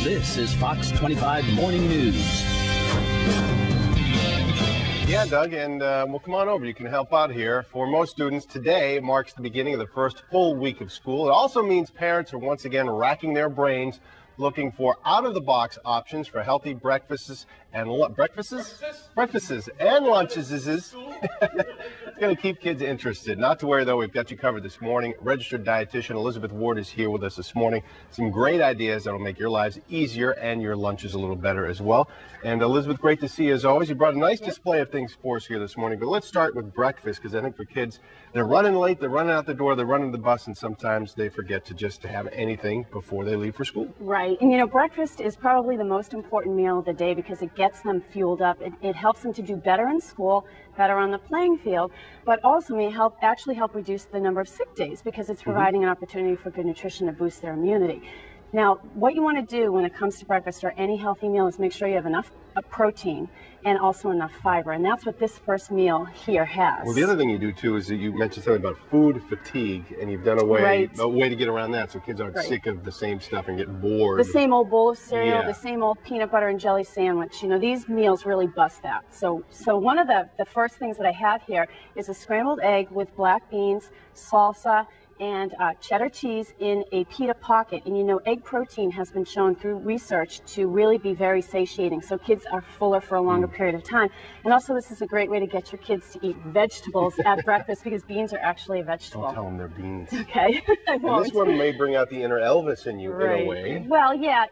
This is Fox 25 Morning News. Yeah, Doug, and well, come on over. You can help out here. For most students, today marks the beginning of the first full week of school. It also means parents are once again racking their brains looking for out-of-the-box options for healthy breakfasts and breakfasts and lunches. It's going to keep kids interested. Not to worry, though, we've got you covered this morning. Registered dietitian Elizabeth Ward is here with us this morning. Some great ideas that will make your lives easier and your lunches a little better as well. And Elizabeth, great to see you as always. You brought a nice display of things for us here this morning. But let's start with breakfast, because I think for kids, they're running late, they're running out the door, they're running the bus, and sometimes they forget to just have anything before they leave for school. Right. And you know, breakfast is probably the most important meal of the day because it gets them fueled up. It helps them to do better in school, better on the playing field, but also may actually help reduce the number of sick days because it's providing an opportunity for good nutrition to boost their immunity. Now, what you want to do when it comes to breakfast or any healthy meal is make sure you have enough protein and also enough fiber, and that's what this first meal here has. Well, the other thing you do too is that you mentioned something about food fatigue, and you've done a way to get around that so kids aren't sick of the same stuff and get bored. The same old bowl of cereal, the same old peanut butter and jelly sandwich. You know, these meals really bust that. So one of the first things that I have here is a scrambled egg with black beans, salsa, and cheddar cheese in a pita pocket. And you know, egg protein has been shown through research to really be very satiating, so kids are fuller for a longer period of time. And also, this is a great way to get your kids to eat vegetables at breakfast because beans are actually a vegetable. Don't tell them they're beans. Okay. And this one may bring out the inner Elvis in you in a way. Well, yeah,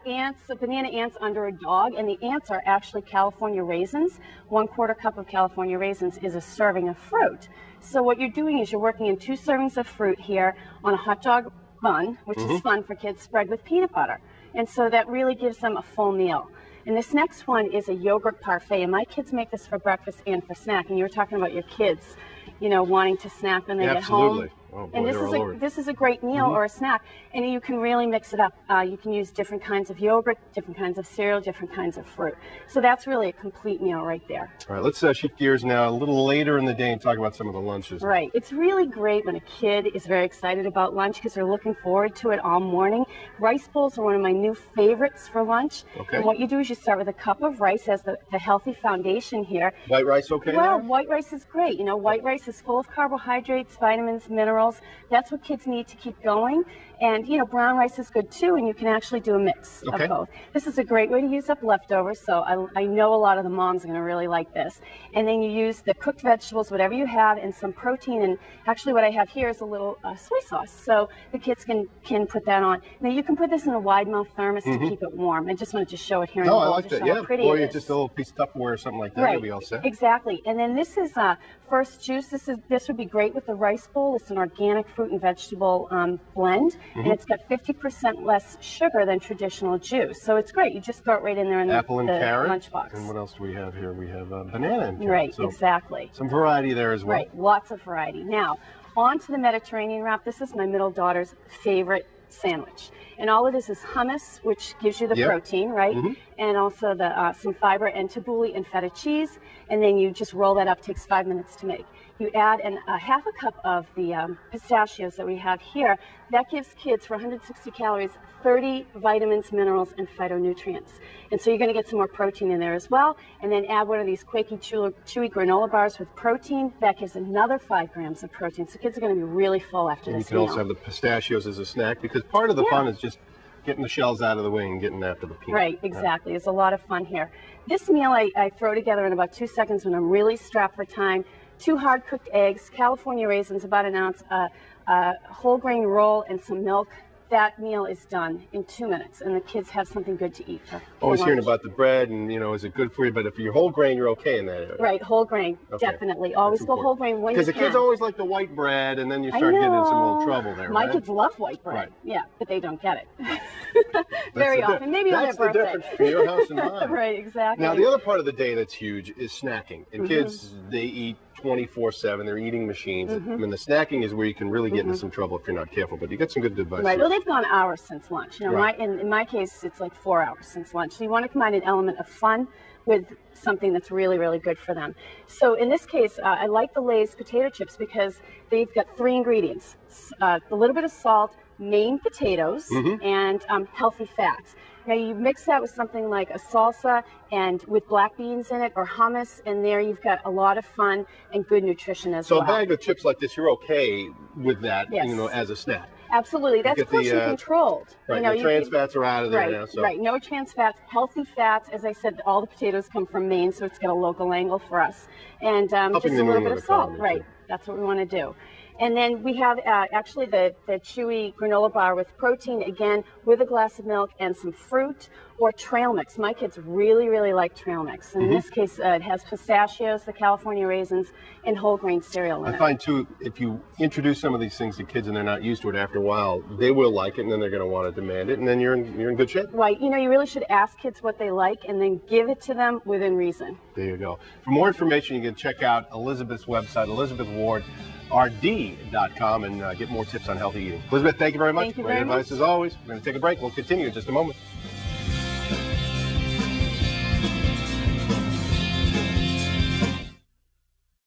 banana ants under a dog, and the ants are actually California raisins. 1/4 cup of California raisins is a serving of fruit. So what you're doing is you're working in 2 servings of fruit here on a hot dog bun, which is fun for kids, spread with peanut butter. And so that really gives them a full meal. And this next one is a yogurt parfait. And my kids make this for breakfast and for snack. And you were talking about your kids, you know, wanting to snack when they get home. Oh, boy, and this is a great meal or a snack, and you can really mix it up. You can use different kinds of yogurt, different kinds of cereal, different kinds of fruit. So that's really a complete meal right there. All right, let's shift gears now a little later in the day and talk about some of the lunches. Right. It's really great when a kid is very excited about lunch because they're looking forward to it all morning. Rice bowls are one of my new favorites for lunch. Okay. And what you do is you start with a cup of rice as the healthy foundation here. White rice okay? Well, white rice is great. You know, white rice is full of carbohydrates, vitamins, minerals. That's what kids need to keep going. And, you know, brown rice is good too, and you can actually do a mix of both. This is a great way to use up leftovers, so I know a lot of the moms are going to really like this. And then you use the cooked vegetables, whatever you have, and some protein. And actually what I have here is a little soy sauce, so the kids can put that on. Now, you can put this in a wide-mouth thermos to keep it warm. I just wanted to show it here in the bowl. I like that, yeah. Or just a little piece of Tupperware or something like that. You'll be all set. Exactly. And then this is first juice. This would be great with the rice bowl. It's an organic fruit and vegetable blend, and it's got 50% less sugar than traditional juice. So it's great. You just throw it right in there in apple and the carrot. Lunchbox. And what else do we have here? We have banana and carrot. Right, so exactly. Some variety there as well. Right, lots of variety. Now, on to the Mediterranean wrap. This is my middle daughter's favorite sandwich. And all it is hummus, which gives you the protein, right? And also the some fiber and tabbouleh and feta cheese. And then you just roll that up. Takes 5 minutes to make. You add a half a cup of the pistachios that we have here. That gives kids, for 160 calories, 30 vitamins, minerals, and phytonutrients. And so you're going to get some more protein in there as well. And then add one of these Quaky Chewy granola bars with protein. That gives another 5 grams of protein. So kids are going to be really full after this meal. You can also have the pistachios as a snack, because part of the fun is just getting the shells out of the way and getting after the peanut. Right, exactly. There's a lot of fun here. This meal I throw together in about 2 seconds when I'm really strapped for time. 2 hard-cooked eggs, California raisins, about an ounce, whole grain roll, and some milk. That meal is done in 2 minutes, and the kids have something good to eat for Always lunch. hearing about the bread, and, you know, is it good for you? But if you're whole grain, you're okay in that area. Right, whole grain, definitely. Always go whole grain when you can. Because the kids always like the white bread, and then you start getting in some little trouble there, My kids love white bread. Yeah, but they don't get it. Very often. Maybe on their birthday. That's the difference between your house and mine. Right, exactly. Now, the other part of the day that's huge is snacking. And kids, they eat 24/7. They're eating machines. I mean, the snacking is where you can really get into some trouble if you're not careful. But you get some good advice. Right. Well, they've gone hours since lunch. You know, in my case, it's like 4 hours since lunch. So you want to combine an element of fun with something that's really, really good for them. So in this case, I like the Lay's potato chips because they've got 3 ingredients: a little bit of salt, Maine potatoes and healthy fats. Now you mix that with something like a salsa and with black beans in it or hummus, and there you've got a lot of fun and good nutrition as well. So a bag of chips like this, you're okay with that, Yes. you know, as a snack. Absolutely. That's portion controlled. Right, you know, the trans fats are out of there now. So. Right, no trans fats, healthy fats. As I said, all the potatoes come from Maine, so it's got a local angle for us. And just a little bit of salt. Right, that's what we want to do. And then we have actually the chewy granola bar with protein, again, with a glass of milk and some fruit or trail mix. My kids really, really like trail mix. In this case, it has pistachios, the California raisins, and whole grain cereal in it. I find, too, if you introduce some of these things to kids and they're not used to it, after a while, they will like it, and then they're going to want to demand it, and then you're in good shape. Right. You know, you really should ask kids what they like and then give it to them within reason. There you go. For more information, you can check out Elizabeth's website, ElizabethWardRD.com, and get more tips on healthy eating. Elizabeth, thank you very much. Thank you Great very advice much. as always. We're going to take a break. We'll continue in just a moment.